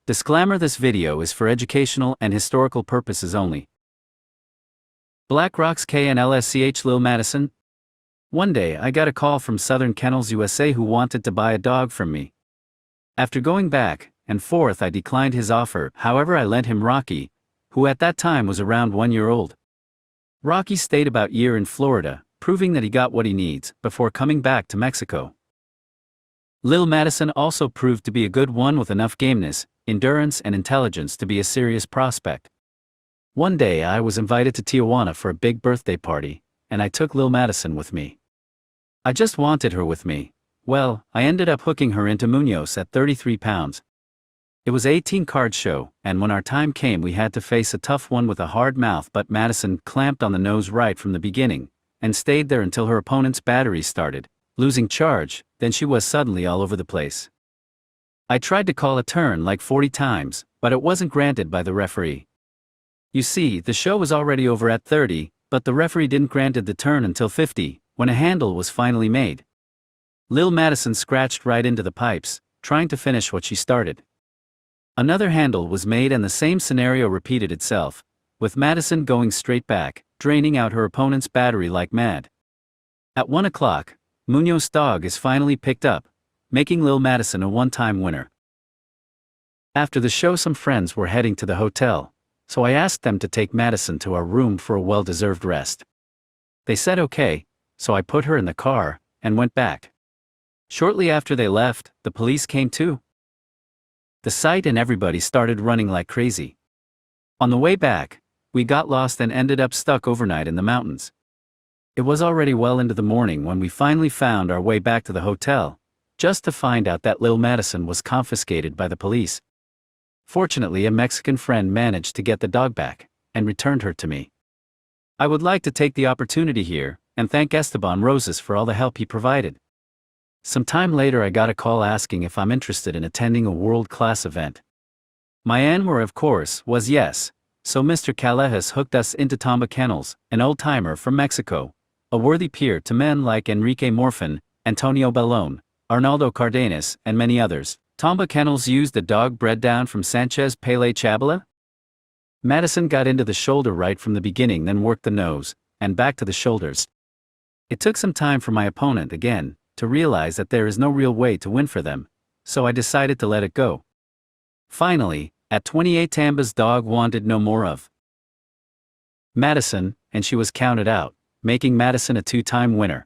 Disclaimer: this video is for educational and historical purposes only. Black Rocks KNLSCH Lil Madison. One day I got a call from Southern Kennels USA who wanted to buy a dog from me. After going back and forth I declined his offer, however I lent him Rocky, who at that time was around 1 year old. Rocky stayed about a year in Florida, proving that he got what he needs, before coming back to Mexico. Lil Madison also proved to be a good one with enough gameness, endurance and intelligence to be a serious prospect. One day I was invited to Tijuana for a big birthday party, and I took Lil Madison with me. I just wanted her with me. Well, I ended up hooking her into Munoz at 33 pounds. It was an 18-card show, and when our time came we had to face a tough one with a hard mouth, but Madison clamped on the nose right from the beginning, and stayed there until her opponent's battery started losing charge. Then she was suddenly all over the place. I tried to call a turn like 40 times, but it wasn't granted by the referee. You see, the show was already over at 30, but the referee didn't grant the turn until 50, when a handle was finally made. Lil Madison scratched right into the pipes, trying to finish what she started. Another handle was made and the same scenario repeated itself, with Madison going straight back, draining out her opponent's battery like mad. At 1 o'clock, Munoz's dog is finally picked up, making Lil Madison a one-time winner. After the show some friends were heading to the hotel, so I asked them to take Madison to our room for a well-deserved rest. They said okay, so I put her in the car and went back. Shortly after they left, the police came too. The site and everybody started running like crazy. On the way back, we got lost and ended up stuck overnight in the mountains. It was already well into the morning when we finally found our way back to the hotel, just to find out that Lil Madison was confiscated by the police. Fortunately, a Mexican friend managed to get the dog back, and returned her to me. I would like to take the opportunity here, and thank Esteban Rosas for all the help he provided. Some time later I got a call asking if I'm interested in attending a world-class event. My answer, of course, was yes, so Mr. Callejas hooked us into Tamba Kennels, an old-timer from Mexico, a worthy peer to men like Enrique Morfin, Antonio Bellone, Arnaldo Cardenas, and many others. Tamba Kennels used the dog bred down from Sanchez Pele Chabela. Madison got into the shoulder right from the beginning, then worked the nose, and back to the shoulders. It took some time for my opponent again to realize that there is no real way to win for them, so I decided to let it go. Finally, at 28 Tamba's dog wanted no more of Madison, and she was counted out, making Madison a two-time winner.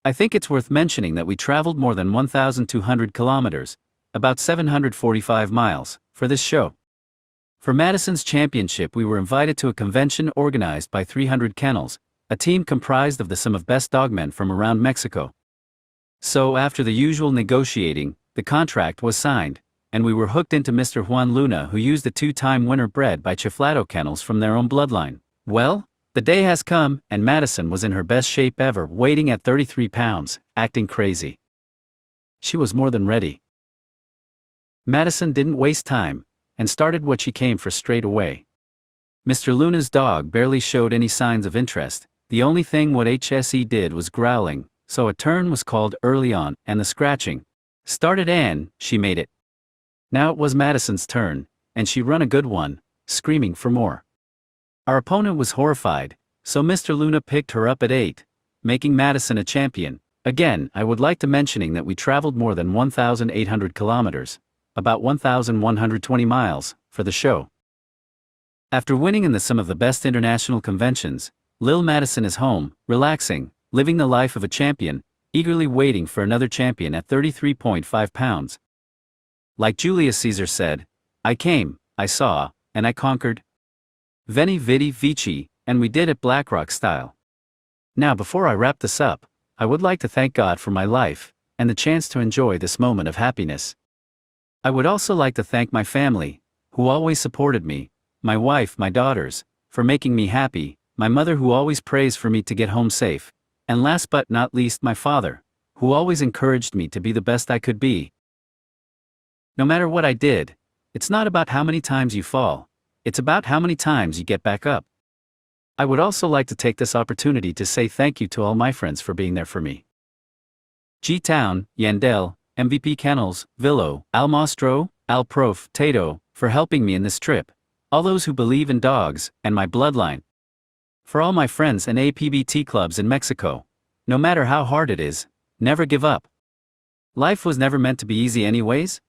I think it's worth mentioning that we traveled more than 1,200 kilometers, about 745 miles, for this show. For Madison's championship we were invited to a convention organized by 300 Kennels, a team comprised of some of best dogmen from around Mexico. So after the usual negotiating, the contract was signed, and we were hooked into Mr. Juan Luna, who used a two-time winner bred by Chiflado Kennels from their own bloodline. Well, the day has come, and Madison was in her best shape ever, weighing at 33 pounds, acting crazy. She was more than ready. Madison didn't waste time, and started what she came for straight away. Mr. Luna's dog barely showed any signs of interest. The only thing what HSE did was growling, so a turn was called early on, and the scratching started, and she made it. Now it was Madison's turn, and she run a good one, screaming for more. Our opponent was horrified, so Mr. Luna picked her up at 8, making Madison a champion. Again, I would like to mentioning that we traveled more than 1,800 kilometers, about 1,120 miles, for the show. After winning in some of the best international conventions, Lil Madison is home, relaxing, living the life of a champion, eagerly waiting for another champion at 33.5 pounds. Like Julius Caesar said, I came, I saw, and I conquered. Veni Vidi Vici, and we did it Black Rock style. Now before I wrap this up, I would like to thank God for my life, and the chance to enjoy this moment of happiness. I would also like to thank my family, who always supported me, my wife, my daughters, for making me happy, my mother who always prays for me to get home safe, and last but not least my father, who always encouraged me to be the best I could be. No matter what I did, it's not about how many times you fall, it's about how many times you get back up. I would also like to take this opportunity to say thank you to all my friends for being there for me. G-Town, Yandel, MVP Kennels, Villo, Almostro, Al Prof. Tato, for helping me in this trip. All those who believe in dogs, and my bloodline. For all my friends and APBT clubs in Mexico. No matter how hard it is, never give up. Life was never meant to be easy anyways.